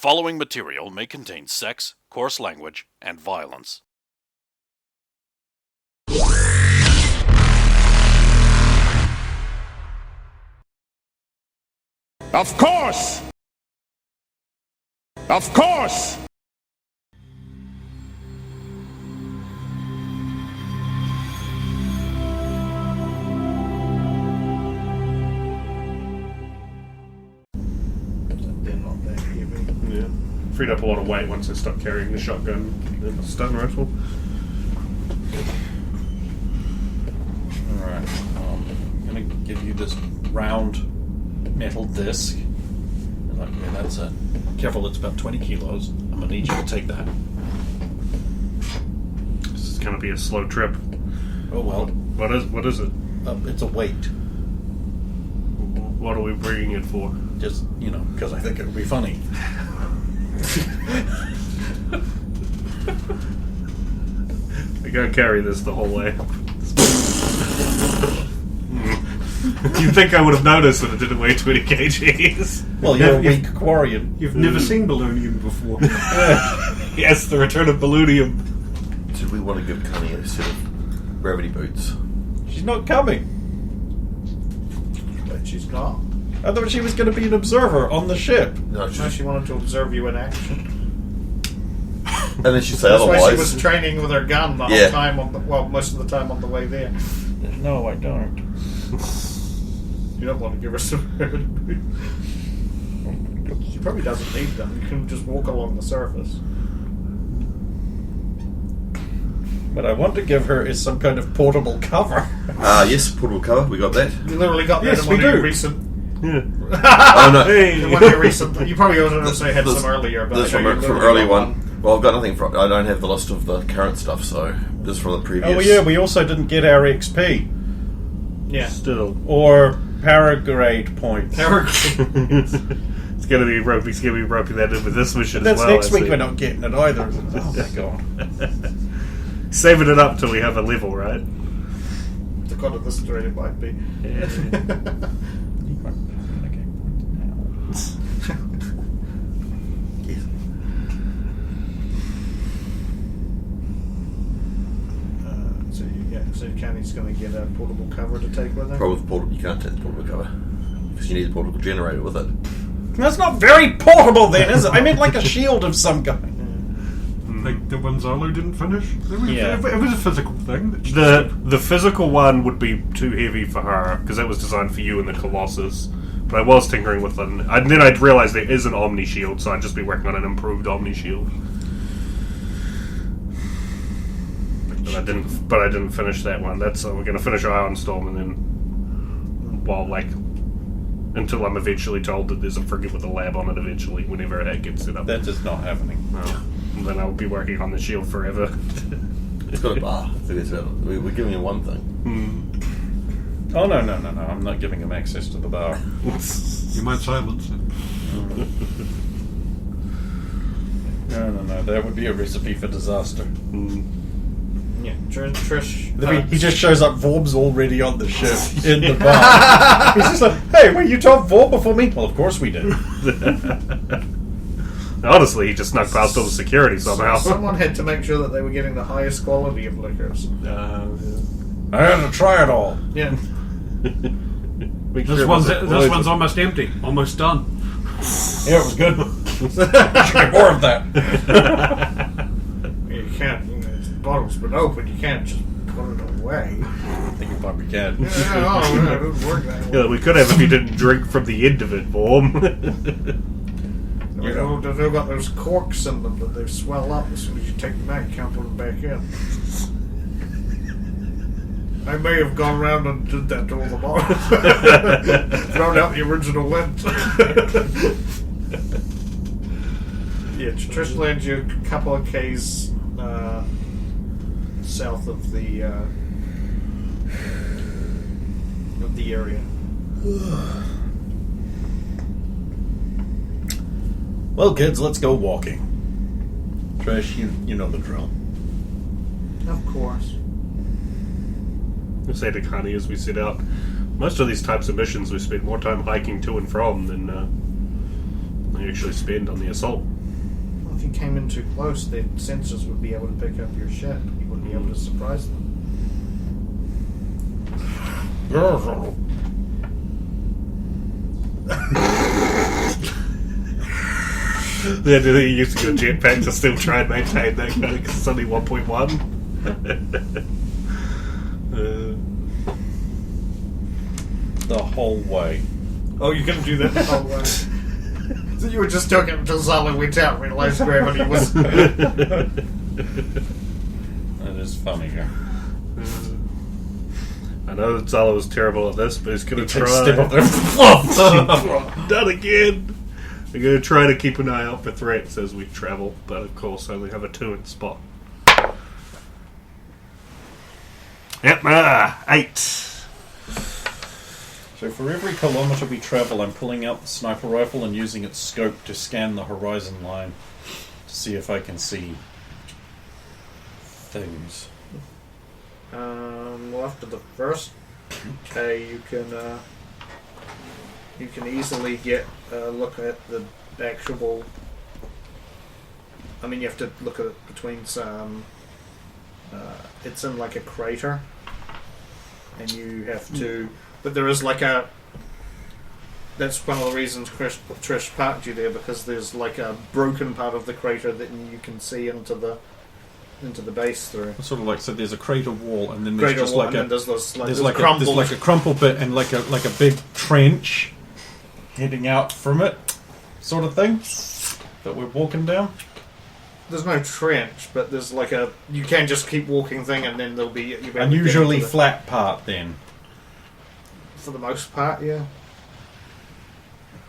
following material may contain sex, coarse language, and violence. Of course! Of course! They're not that heavy. Yeah. Freed up a lot of weight once I stopped carrying the shotgun and the stun rifle. Alright, I'm gonna give you this round metal disc. Like, yeah, that's it. Careful, it's about 20 kilos. I'm gonna need you to take that. This is gonna be a slow trip. Oh well. What is it? It's a weight. What are we bringing it for? Just, because I think it would be funny. I gotta carry this the whole way. You'd think I would have noticed that it didn't weigh 20 kgs. Well, you're a weak Quarian. You've never seen Ballonium before. Yes, the return of Ballonium. Did we want to give Connie a set of gravity boots? She's not coming. But she's not. I thought she was going to be an observer on the ship. No, No, she wanted to observe you in action. and then she'd say That's otherwise. why she was training with her gun the Yeah. whole time. Most of the time on the way there. No, I don't. You don't want to give her some. She probably doesn't need them. You can just walk along the surface. What I want to give her is some kind of portable cover. Yes, portable cover. We got that. You literally got that Yes, in we one of your do. recent. Yeah. Oh no, In one of your recent. You probably also had This- some earlier, but this I know you from literally early got one. Well, I've got nothing from. I don't have the list of the current stuff, so this from the previous. Oh yeah, we also didn't get our XP. Yeah. Still. Or paragrade points. It's gonna be ropey. It's gonna be ropey that in with this mission That's as well. next I week see. we're not getting it either. Oh my god. Saving it up till we have a level, right? The god of this story it might be. Yes. So Candy's going to get a portable cover to take with her. Problem with portable, you can't take the portable cover because you need a portable generator with it. That's not very portable then, is it? I meant like a shield of some kind. Like the one Zolo didn't finish. Yeah. It was a physical thing. That she The physical one would be too heavy for her because that was designed for you and the Colossus. But I was tinkering with them, and then I'd realised there is an Omni Shield, so I'd just be working on an improved Omni Shield. But I didn't finish that one. That's we're going to finish Iron Storm, and then until I'm eventually told that there's a frigate with a lab on it. Eventually, whenever that gets set up, That is not happening. and then I'll be working on the shield forever. It's got a bar. So we're giving him one thing. Oh no, I'm not giving him access to the bar. you might silence it. No, that would be a recipe for disaster. Yeah, Trish. He just shows up, Vorb's already on the ship, in the bar. He's just like, hey, were you told Vorb before me? Well, of course we did. Honestly, he just snuck past all the security somehow. Someone had to make sure that they were getting the highest quality of liquors. I had to try it all. Yeah. This one's almost empty. Almost done. Yeah, it was good. You should get more of that. You can't. The bottle's been open. You can't just put it away. I think you probably can. Yeah, it doesn't work that way. Yeah, we could have if you didn't drink from the end of it, Vorm. They've got those corks in them that they swell up as soon as you take them out. You can't put them back in. I may have gone around and did that to all the bottles. Thrown out the original lint. Yeah, Trish lands you a couple of Ks south of the area. Well, kids, let's go walking. Trish, you know the drill. Of course. I say to Connie as we set out, most of these types of missions we spend more time hiking to and from than you actually spend on the assault. Well, if you came in too close, the sensors would be able to pick up your ship. You wouldn't be able to surprise them. Yeah, do they use your jetpack to still try and maintain that because it's only 1.1? The whole way. Oh, you're going to do that the whole way. So you were just talking until Zala went out and realised gravity was... That is funny. Yeah. I know that Zala was terrible at this, but he's going to try. Step up there. Done again! We're going to try to keep an eye out for threats as we travel, but of course only have a 2 in spot. Yep, 8. So for every kilometre we travel, I'm pulling out the sniper rifle and using its scope to scan the horizon line to see if I can see things. Well, after the first K, you can easily get a look at the actual. I mean, you have to look at it between some. It's in like a crater, and you have to. But there is like a. That's one of the reasons Trish parked you there, because there's like a broken part of the crater that you can see into the base through. It's sort of like, so there's a crater wall, and then there's just like a there's there's like a crumpled bit and like a big trench heading out from it, sort of thing that we're walking down. There's no trench, but there's like a. You can just keep walking thing, and then there'll be Unusually flat part then. For the most part, yeah.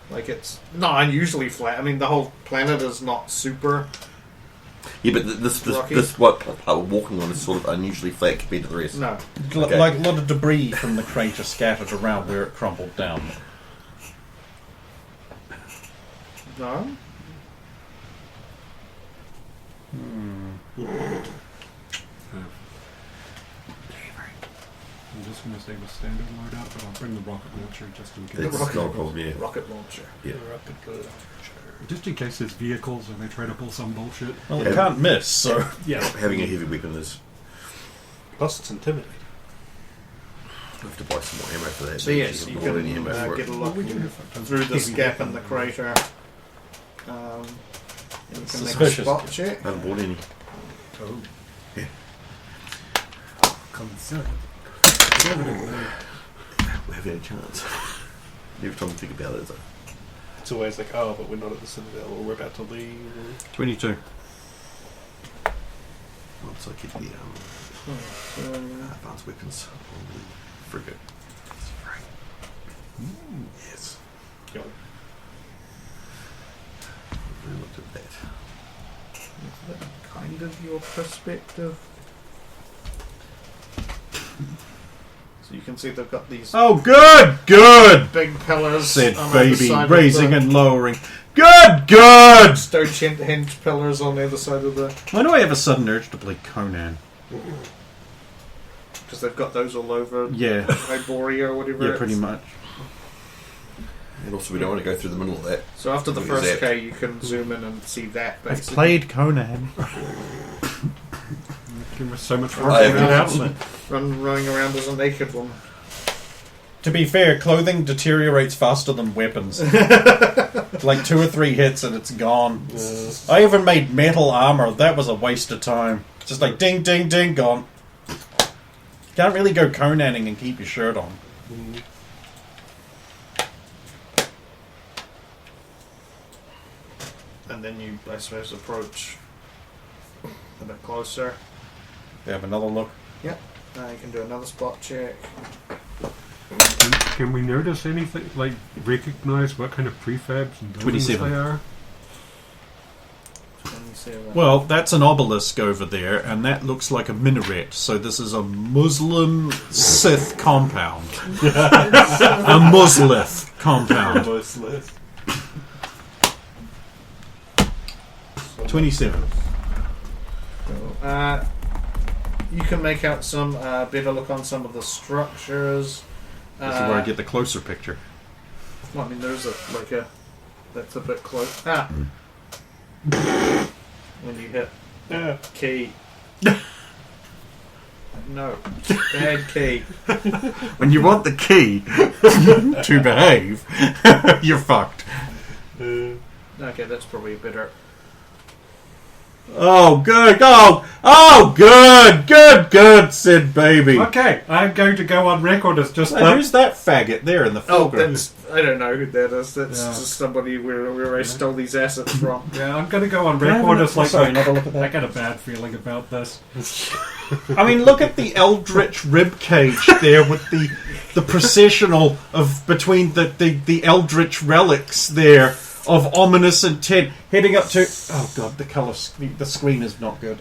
Like it's not unusually flat. I mean, the whole planet is not super. Yeah, but this what part we're walking on is sort of unusually flat compared to the rest. No. Okay. Like a lot of debris from the crater scattered around where it crumpled down. No. I'm just going to say the standard loadout, but I'll bring the rocket launcher just in case. It's not a problem, yeah. Rocket launcher. Yeah. Just in case there's vehicles and they try to pull some bullshit. Well, it can't miss, so... Yeah. Having a heavy weapon is... Plus, it's intimidating. I have to buy some more ammo for that. So yes, you can can ammo for get it. a look through this gap in the crater. And you can make a Suspicious. spot check. I haven't bought any. Oh. Yeah. Concern. We haven't had a chance. Every time I think about it, it's like... It's always like, oh, but we're not at the Citadel, or we're about to leave. 22. Once I get the advanced weapons on the frigate. Yes. Yep. We looked at that. Is that kind of your perspective? So you can see they've got these Oh, good! big pillars. Said on either baby, side of raising the- and lowering. Good! Stonehenge pillars on the other side of the. Why do I have a sudden urge to play Conan? Because they've got those all over. Yeah. Iboria or whatever. Yeah, pretty much. And also, we don't want to go through the middle of that. So after the Look at first that. K, you can zoom in and see that. I've Basically. played Conan. Give us so much I work. haven't. Running around as a naked one. To be fair, clothing deteriorates faster than weapons. Like 2 or 3 hits and it's gone. I even made metal armor. That was a waste of time. Just like ding, ding, ding, gone. Can't really go Conaning and keep your shirt on. And then you, I suppose, approach a bit closer. We have another look. Yep. Now you can do another spot check. Can we notice anything, like recognize what kind of prefabs and buildings 27. they are? Let me see that. Well, that's an obelisk over there, and that looks like a minaret. So this is a Muslim Sith compound. A Muslith compound. 27. You can make out some better look on some of the structures. This is where I get the closer picture. I mean, there's That's a bit close. Ah! When you hit key. No. Bad key. When you want the key to behave, you're fucked. Okay, that's probably better. Oh, good. Oh, good, Sid baby. Okay, I'm going to go on record as just Now, who's that faggot there in the Oh, foreground? that's... I don't know who that is. That's just somebody where I stole these assets from. Yeah, I'm going to go on record as like, Sorry, not a look at I that. got a bad feeling about this. I mean, look at the eldritch rib cage there with the processional of between the eldritch relics there of ominous intent heading up to. Oh god, the color, the screen is not good.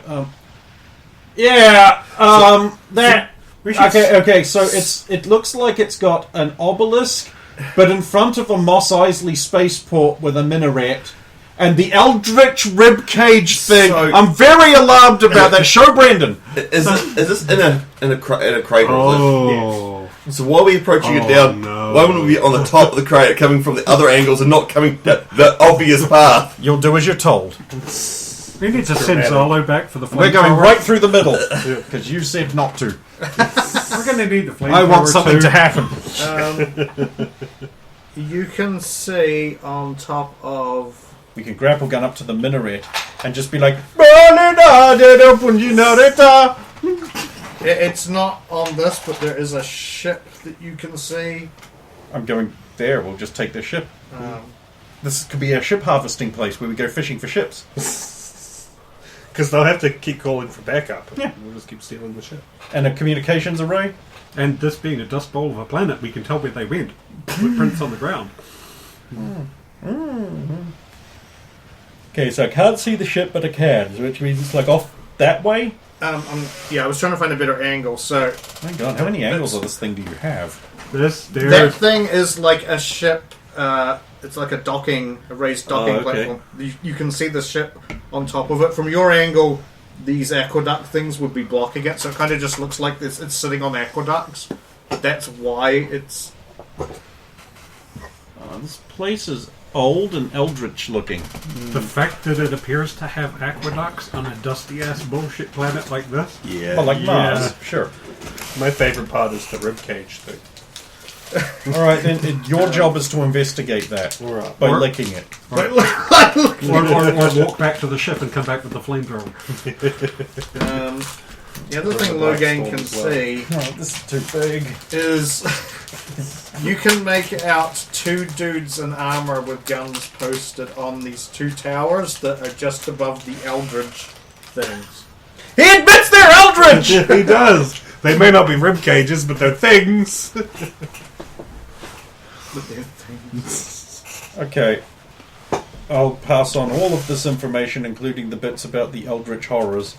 That. Okay. So it looks like it's got an obelisk, but in front of a Mos Eisley spaceport with a minaret. And the eldritch rib cage thing. So- I'm very alarmed about that. Show Brendan. Is this in a crater? Oh. So why are we approaching it down? No. Why wouldn't we be on the top of the crater, coming from the other angles and not coming the obvious path? You'll do as you're told. We need to send Zolo back for the flamethrower. We're going right through the middle because you said not to. We're going to need the flamethrower. I want something too. to happen. You can see on top of... We can grapple gun up to the minaret and just be like, It's not on this, but there is a ship that you can see. I'm going there. We'll just take the ship. This could be a ship harvesting place where we go fishing for ships. Because they'll have to keep calling for backup. Yeah. We'll just keep stealing the ship. And a communications array. And this being a dust bowl of a planet, we can tell where they went. Footprints on the ground. Okay, so I can't see the ship, but I can, which means it's like off that way. I was trying to find a better angle, so... My God, how many angles of this thing do you have? That thing is like a ship, it's like a raised docking okay. platform. You can see the ship on top of it. From your angle, these aqueduct things would be blocking it, so it kind of just looks like it's sitting on aqueducts. That's why it's... This place is old and eldritch looking. The fact that it appears to have aqueducts on a dusty-ass bullshit planet like this. Yeah. Well, like Mars, sure. My favourite part is the ribcage thing. Alright, then your job is to investigate that Alright. by licking it. Or walk back to the ship and come back with the flamethrower. The other thing Black Logan Storm can as well. see Oh, this is too big. is you can make out two dudes in armor with guns posted on these two towers that are just above the eldritch things. He admits they're eldritch! He does. They may not be rib cages, but they're things. Okay. I'll pass on all of this information, including the bits about the eldritch horrors.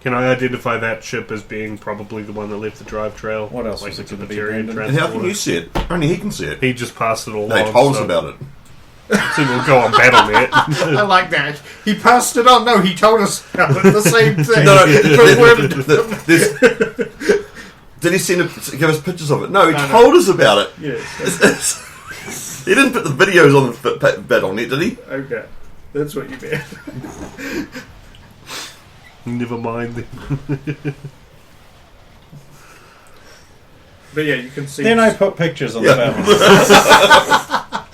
Can I identify that ship as being probably the one that left the drive trail? What else like was it it's a gonna be, Material Brendan? And how can transporter? you see it? Only he can see it. He just passed it all No, he along. told us so- about it. So we'll go on BattleNet. I like that. He passed it on. No, he told us about it. The same thing. Did he give us pictures of it? No, he No. told us about it. Yes. He didn't put the videos on the BattleNet, did he? Okay. That's what you meant. Never mind. But yeah, you can see. Then I put pictures on Yeah. the panel.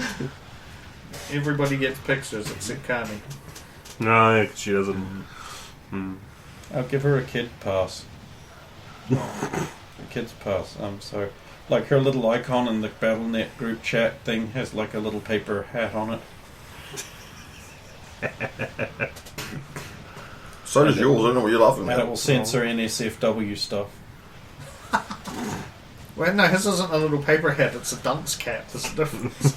Everybody gets pictures except Kami. No, she doesn't. I'll give her a kid pass. A kid's pass. So, like her little icon in the BattleNet group chat thing has like a little paper hat on it. So does yours. I don't know what you're laughing And it at. will censor NSFW stuff. Well, no, his isn't a little paper hat. It's a dunce cap. There's a difference.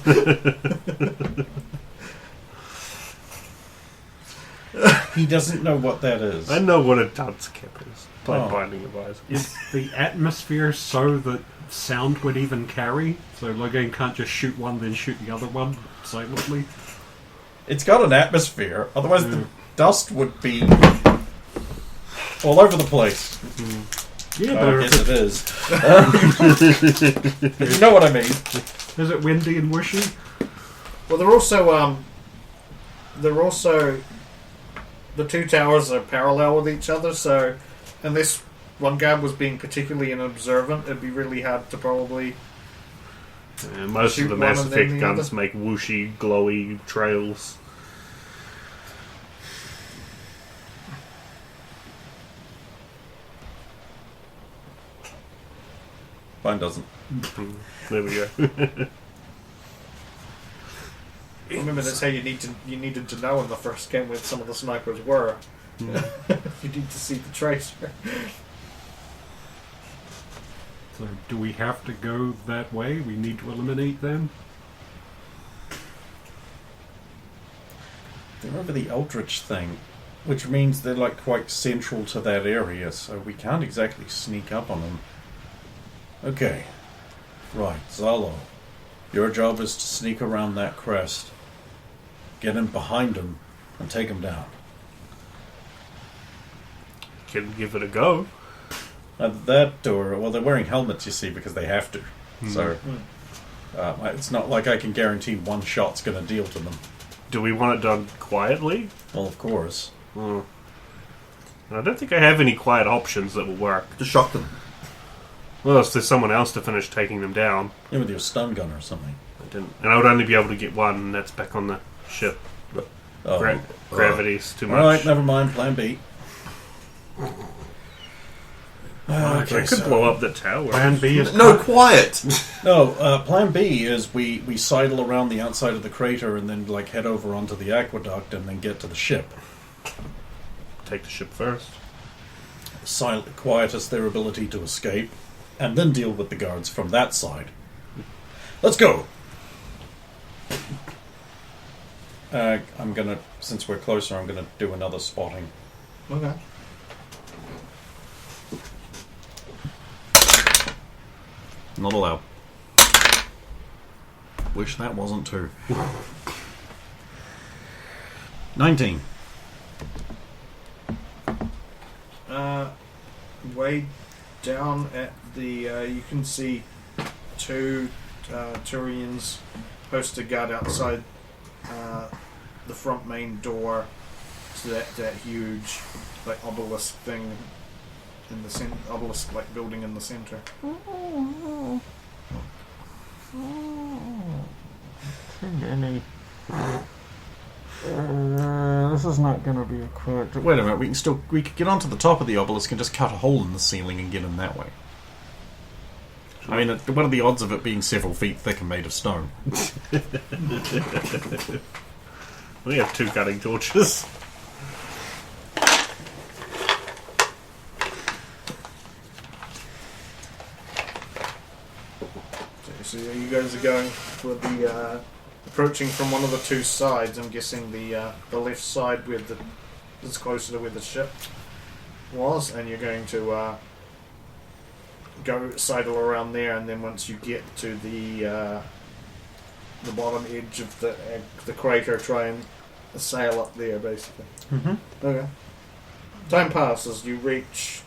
He doesn't know what that is. I know what a dunce cap is. Like Oh. Binding of Isaac. Is the atmosphere so that sound would even carry? So Logan can't just shoot one, then shoot the other one silently? It's got an atmosphere, otherwise the dust would be all over the place. Yeah, Oh, I but guess it is. You know what I mean. is it windy and wishy? Well, they're also the two towers are parallel with each other. So, unless one guy was being particularly unobservant, it'd be really hard to probably. Most Shoot of the one Mass and then Effect the guns other. make whooshy, glowy trails. Mine doesn't. There we go. Remember, that's how you needed to know in the first game where some of the snipers were. You need to see the tracer. So, do we have to go that way? We need to eliminate them? Remember the Eldritch thing, which means they're like quite central to that area, so we can't exactly sneak up on them. Okay. Right, Zalo. Your job is to sneak around that crest, get in behind them, and take them down. Can give it a go. That, or, well, they're wearing helmets, you see, because they have to. So, it's not like I can guarantee one shot's going to deal to them. Do we want it done quietly? Well, of course. I don't think I have any quiet options that will work. Just shock them. Well, if there's someone else to finish taking them down. Yeah, with your stun gun or something. And I would only be able to get one, and that's back on the ship. Oh. Gravity's too much. Alright, never mind. Plan B. I could blow up the tower. Plan B is No, quiet! No, plan B is we sidle around the outside of the crater and then like head over onto the aqueduct and then get to the ship. Take the ship first. Quiet us their ability to escape, and then deal with the guards from that side. Let's go! I'm gonna, since we're closer, I'm gonna do another spotting. Okay. Not allowed. Wish that wasn't two. 19. Way down at the, you can see two Turians posted guard outside the front main door to that huge like obelisk thing in the center, obelisk like building in the center. This is not going to be a quick. Wait a minute, we could get onto the top of the obelisk and just cut a hole in the ceiling and get in that way. I mean, what are the odds of it being several feet thick and made of stone? We have two cutting torches. So you guys are going for the approaching from one of the two sides. I'm guessing the left side where is closer to where the ship was, and you're going to go sidle around there, and then once you get to the bottom edge of the crater, try and sail up there, basically. Mm-hmm. Okay. Time passes. You reach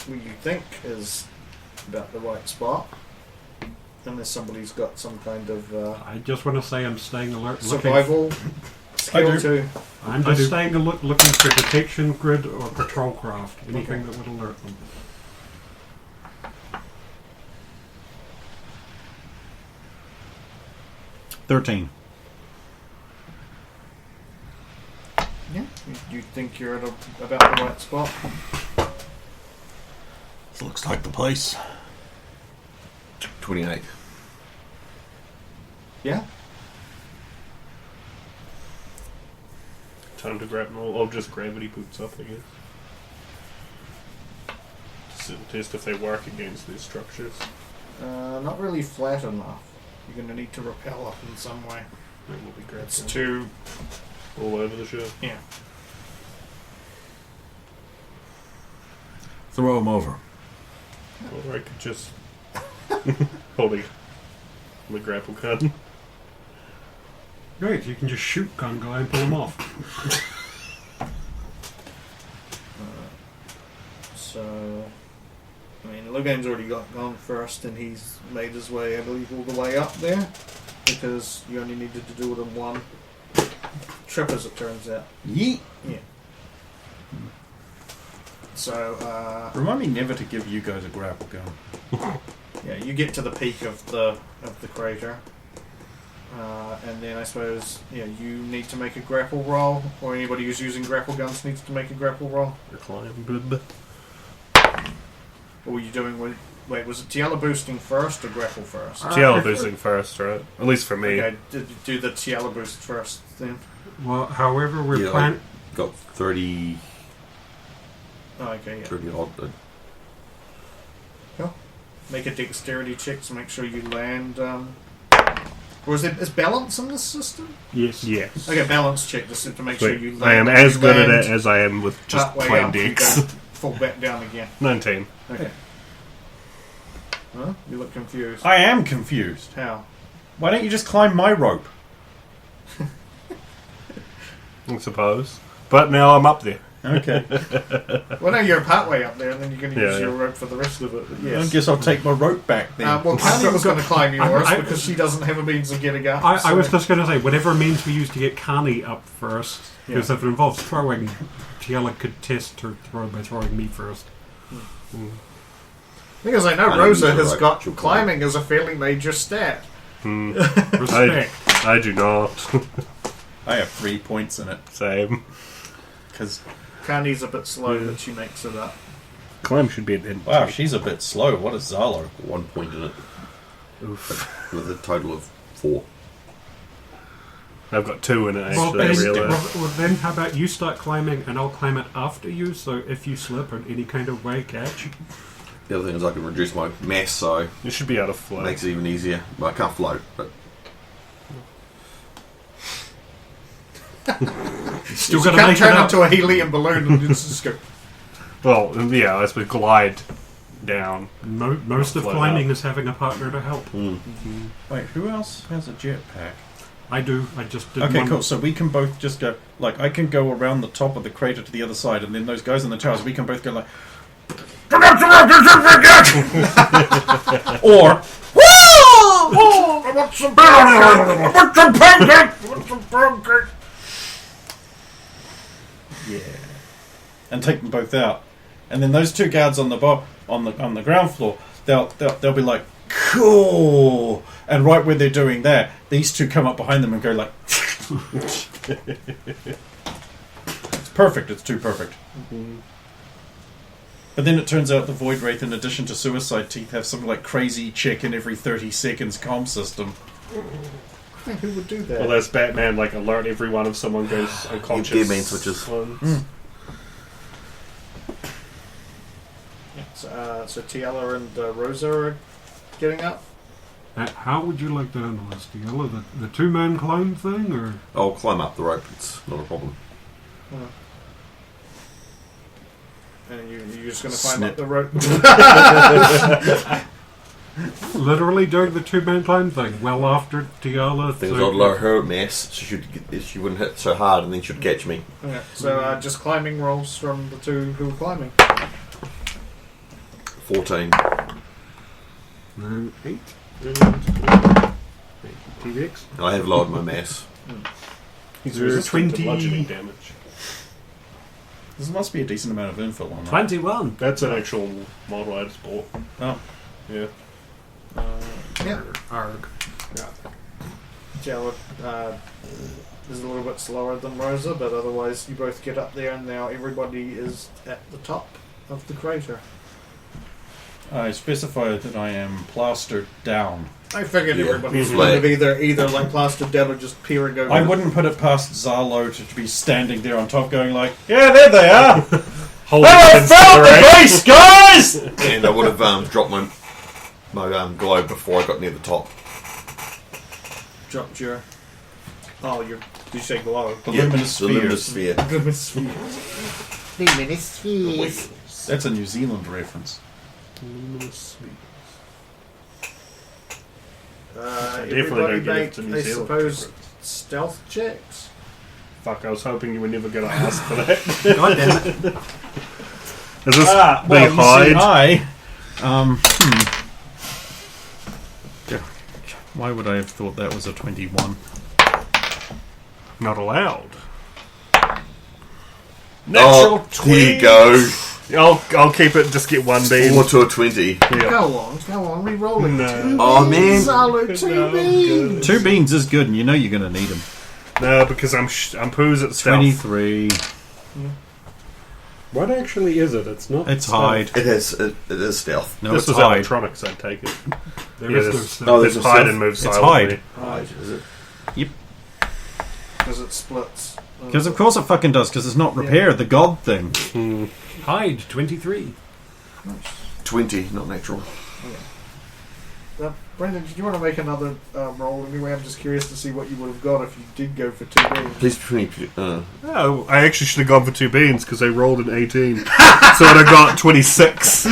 what you think is about the right spot. Unless somebody's got some kind of I just want to say I'm staying alert. survival skill do. too. I'm just staying alert, looking for detection grid or patrol craft. Anything that would alert them. $13. Yeah. You think you're at about the right spot? This looks like the place. 28. Yeah. Time to grab them all. Oh, just gravity boots up, I guess. Test if they work against these structures. Not really flat enough. You're going to need to rappel up in some way. Then we'll be grabbed It's them too. all over the ship. Yeah. Throw them over. Or I could just holding the grapple gun. Great, you can just shoot gun guy and pull him off. So, I mean, Logan's already gone first, and he's made his way, I believe, all the way up there. because you only needed to do it in one trip, as it turns out. Yeet. Yeah. So, Remind me never to give you guys a grapple gun. yeah, you get to the peak of the crater, and then I suppose you need to make a grapple roll, or anybody who's using grapple guns needs to make a grapple roll. What were you doing with? Wait, was it Tiala boosting first or grapple first? Tiala boosting first, right? At least for me. Okay, did you do the Tiala boost first then? Well, however, we're Yeah, planning. got 30, Oh, okay, yeah. 30 odd. Make a dexterity check to make sure you land. Or is balance in this system? Yes. Yes. Okay, balance check just to make sure you land. I am as good at it as I am with just partway plain up, you dex. don't fall back down again. 19. Okay. Huh? You look confused. I am confused. How? Why don't you just climb my rope? I suppose. But now I'm up there. Okay. Well, no, you're partway up there, and then you're going to use Yeah, your yeah. rope for the rest of it. But I yes. guess I'll take my rope back then. Well, Connie was going to climb yours I- because she doesn't have a means of getting up. I so- was just going to say, whatever means we use to get Kani up first, because if it involves throwing, Tiala could test her throw by throwing me first. Because I know I Rosa don't use has the got rope. climbing as a fairly major stat. Respect. I do not. I have 3 points in it. Same. Because, Connie's a bit slow, but she makes it up. Climb should be an wow, she's a bit slow. What is Zalo? 1 point in it. Oof. With a total of 4. I've got 2 in it, Well, actually. I then, realised. well, then how about you start climbing and I'll climb it after you, so if you slip in any kind of way, catch. The other thing is I can reduce my mass, so You should be able to it float. makes it even easier. Well, I can't float, but Still You got to can't make it turn up. into a helium balloon and just go. Well, yeah, I suppose glide down. Most of Float climbing up. is having a partner to help. Wait, who else has a jetpack? I do. I just did Okay, one. cool. So we can both just go, like, I can go around the top of the crater to the other side, and then those guys in the towers, we can both go like... or... Yeah. And take them both out. And then those two guards on the on the ground floor, they'll be like, cool. And right where they're doing that, these two come up behind them and go like, it's perfect. It's too perfect. But then it turns out the Void Wraith, in addition to Suicide Teeth, have some like crazy check in every 30 seconds comm system. Who would do that? Well, there's Batman, like, alert everyone if someone goes unconscious. gear main switches. So Tiala and Rosa are getting up. How would you like to handle this, Tiala? The two-man clone thing, or I'll climb up the rope. It's not a problem. And you're just going to climb Snip. up the rope. literally doing the two-man clone thing well after Tiala? Things I'd lower her mass, so she wouldn't hit so hard, and then she'd catch me. Okay, so just climbing rolls from the two who are climbing. 14. 8. TVX. I have lowered my mass. He's There's resistant to 20 bludgeoning damage. This must be a decent amount of info on that. 21. That's an actual model I just bought. Oh. Yeah. Yeah. Arg. Tiala is a little bit slower than Rosa, but otherwise you both get up there, and now everybody is at the top of the crater. I specify that I am plastered down. I figured Yeah. everybody's Mhm. going to be either like plastered down or just peering over. I wouldn't put it past Zarlo to be standing there on top going like, yeah, there they are! Holding I found the base, guys! And I would have dropped my globe before I got near the top. Dropped your. Oh, your. Did you say glow? The luminous the luminous spheres. sphere. Luminous spheres. That's a New Zealand reference. Definitely Everybody don't get it make, to New I Zealand suppose, reference. stealth checks. Fuck, I was hoping you were never going to ask for that. God damn it. Is this Well, they you hide? see, Why would I have thought that was a 21? Not allowed. Oh, here you go. I'll keep it. Just get one bean. 4 to a 20. Go on, re-rolling. No. 2 Oh, man. beans, Zalo, 2 beans. 2 beans is good, and you know you're going to need them. No, because I'm poos at stealth. 23. What actually is it? It's not. It's stealth. hide. It is stealth. No, This it's was hide. electronics, I'd take it. There Yeah, is no there's- stealth. Oh, There's there's hide stealth. and move It's silently. hide. Is it? Because it splits. Because of course it fucking does, because it's not repair, the god thing. Hide 23. 20, not natural. Brendan, did you want to make another roll anyway? I'm just curious to see what you would have got if you did go for 2 beans. Please between. Oh, I actually should have gone for 2 beans because I rolled an 18. So I'd have got 26.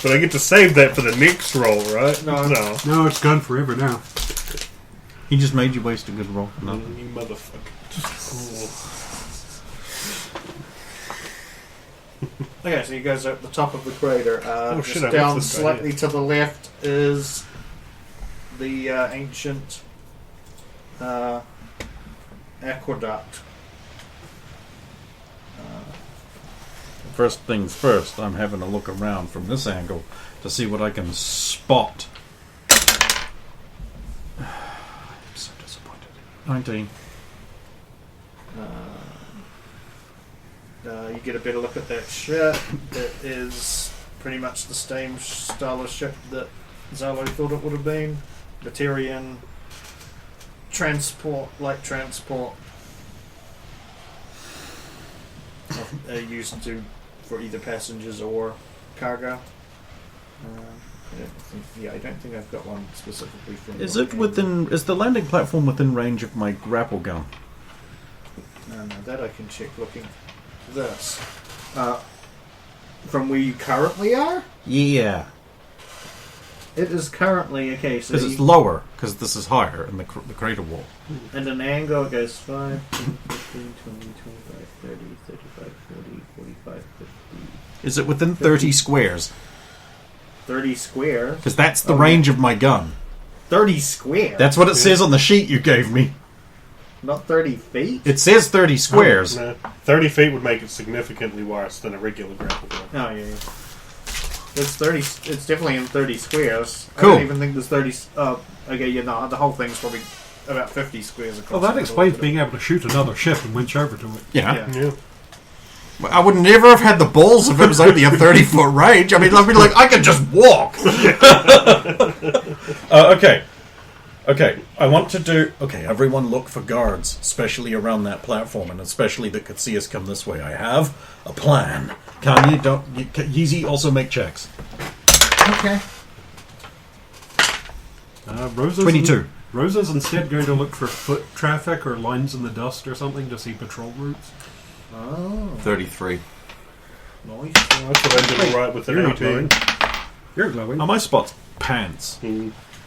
But I get to save that for the next roll, right? No. No, it's gone forever now. He just made you waste a good roll. No. You motherfucker. Okay, so you guys are at the top of the crater. shit, Just I down missed this guy slightly to the left is the ancient aqueduct. First things first, I'm having a look around from this angle to see what I can spot. I'm so disappointed. 19. You get a better look at that ship. It is pretty much the same style of ship that Zalo thought it would have been. Batarian transport, light transport, used for either passengers or cargo. I don't think I've got one specifically from. Is the landing platform within range of my grapple gun? No, that I can check looking at this. From where you currently are? Yeah. It is currently, okay, so Because it's lower, because this is higher in the crater wall. and an angle it goes 5, 10, 15, 20, 25, 30, 35, 40, 45, 50. Is it within 30 squares? 30 squares? Because that's the range of my gun. 30 squares? That's what it says on the sheet you gave me. Not 30 feet? It says 30 squares. No, 30 feet would make it significantly worse than a regular grapple gun. Oh, yeah. It's 30. It's definitely in 30 squares. Cool. I don't even think there's 30. Okay, yeah, no, the whole thing's probably about 50 squares across. Well, that the explains middle. being able to shoot another ship and winch over to it. Yeah. Yeah. I would never have had the balls if it was only a 30-foot range. I mean, I'd be like, I could just walk. Okay, I want to do... Okay, everyone look for guards, especially around that platform, and especially that could see us come this way. I have a plan. Kanye, Yeezy, also make checks. Okay. Rosa's 22. Rosa's instead going to look for foot traffic or lines in the dust or something to see patrol routes. Oh, 33. nice. That's what I did right with You're an not glowing. 18. You're glowing. My spot's pants.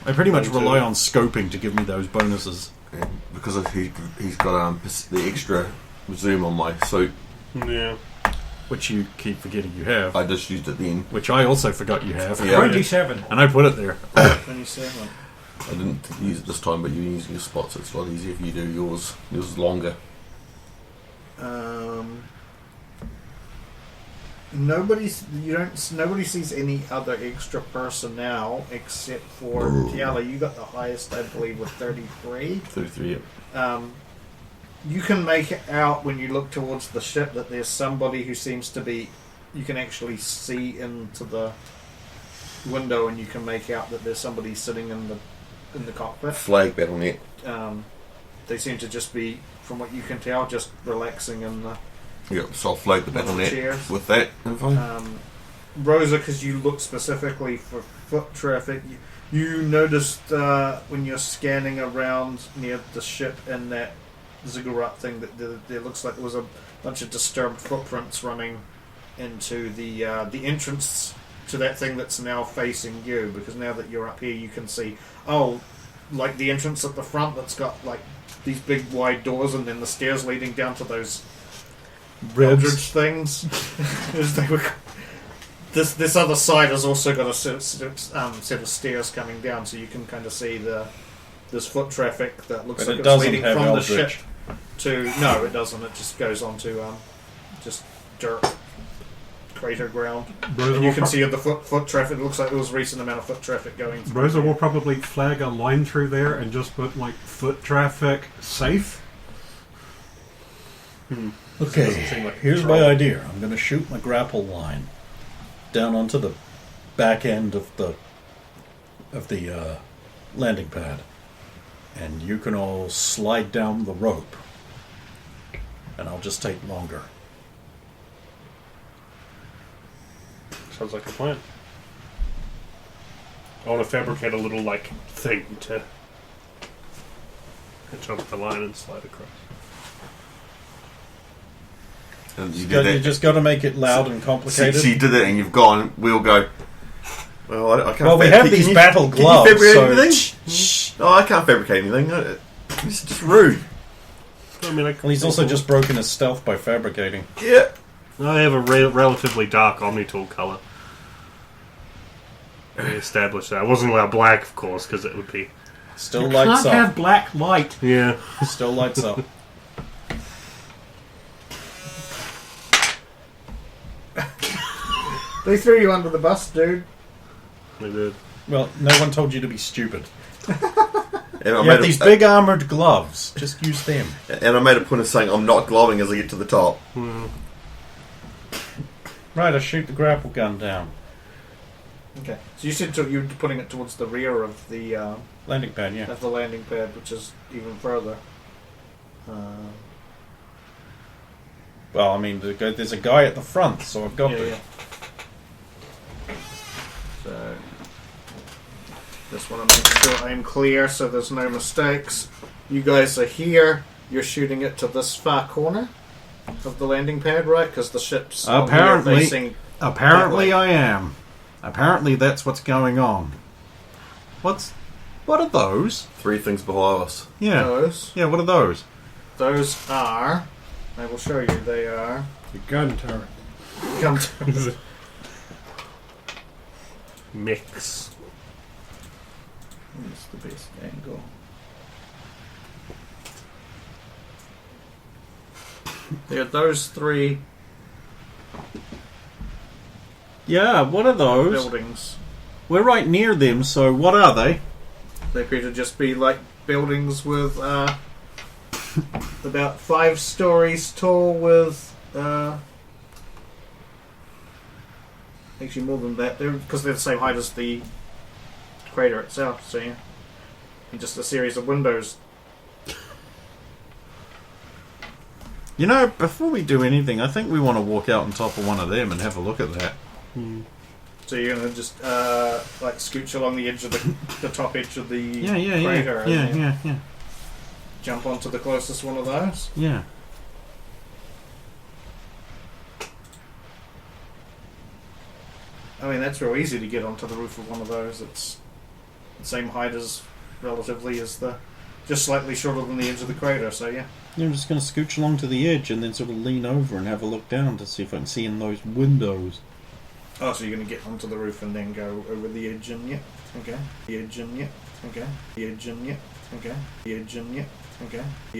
I pretty much rely on scoping to give me those bonuses. And because he's got the extra zoom on my suit, Yeah. Which you keep forgetting you have. I just used it then. Which I also forgot you have. Yeah. 27. And I put it there. 27. I didn't use it this time, but you're using your spots. It's a lot easier if you do yours. Yours is longer. Nobody sees any other extra personnel except for Tiala. You got the highest, I believe, with 33. 33, yeah. You can make it out when you look towards the ship that there's somebody who seems to be. You can actually see into the window, and you can make out that there's somebody sitting in the cockpit. Flag battlenet. They seem to just be, from what you can tell, just relaxing in the. Yep, so I'll flag the battlenet Cheers. with that info. Rosa, because you look specifically for foot traffic, you noticed when you're scanning around near the ship and that ziggurat thing that there looks like there was a bunch of disturbed footprints running into the entrance to that thing that's now facing you. Because now that you're up here, you can see like the entrance at the front that's got like these big wide doors, and then the stairs leading down to those Eldritch things, as they were. this other side has also got a set of stairs coming down, so you can kind of see this foot traffic that looks But like it it's doesn't leading have from the Eldritch. ship to. No, it doesn't. It just goes on to just dirt, crater ground. Rosa And you will, can see the foot traffic. It looks like there was a recent amount of foot traffic going through. Rosa will probably flag a line through there and just put like foot traffic safe. Okay, Doesn't seem like here's control. my idea. I'm going to shoot my grapple line down onto the back end of the landing pad, and you can all slide down the rope, and I'll just take longer. Sounds like a plan. I want to fabricate a little, like, thing to hitch up the line and slide across. And you You did that. just got to make it loud and So complicated. you did that, and you've gone. We'll go. Well, I can't. Well, we have these battle gloves, Can you so fabricate anything? No, I can't fabricate anything. This is just rude. I mean, Well, he's also just broken his stealth by fabricating. Yeah. I have a relatively dark Omnitool color. I established that. I wasn't allowed black, of course, because it would be... Still You lights can't up. have black light. Yeah. Still lights up. They threw you under the bus, dude. They did. Well, no one told you to be stupid. And I You made have these big armored gloves. Just use them. and I made a point of saying I'm not gloving as I get to the top. Right, I shoot the grapple gun down. Okay. So you said you were putting it towards the rear of the Landing pad, yeah. landing pad, which is even further. Well, I mean, there's a guy at the front, so I've got to. Yeah. So just want to make sure I'm clear, so there's no mistakes. You guys are here. You're shooting it to this far corner of the landing pad, right? Because the ship's on here Apparently, facing. apparently I am. Apparently that's what's going on. What are those? 3 things below us. Yeah. Those. Yeah, what are those? Those are. I will show you. They are. The gun turret. Come to. Mix. What's the best angle? They're those 3 Yeah, what are those? buildings. We're right near them, so what are they? They appear to just be like buildings with about 5 stories tall with actually more than that. Because they're the same height as the crater itself, so yeah. And just a series of windows. You know, before we do anything, I think we want to walk out on top of one of them and have a look at that. So you're gonna just like scooch along the edge of the top edge of the Yeah, crater and then yeah. jump onto the closest one of those. Yeah. I mean, that's real easy to get onto the roof of one of those. It's the same height as, relatively, as just slightly shorter than the edge of the crater, so yeah. Yeah, I'm just going to scooch along to the edge and then sort of lean over and have a look down to see if I can see in those windows. Oh, so you're going to get onto the roof and then go over the edge and yeah. Okay. The edge and yeah. Okay. The edge and yeah. Okay. The edge and yeah. Okay. The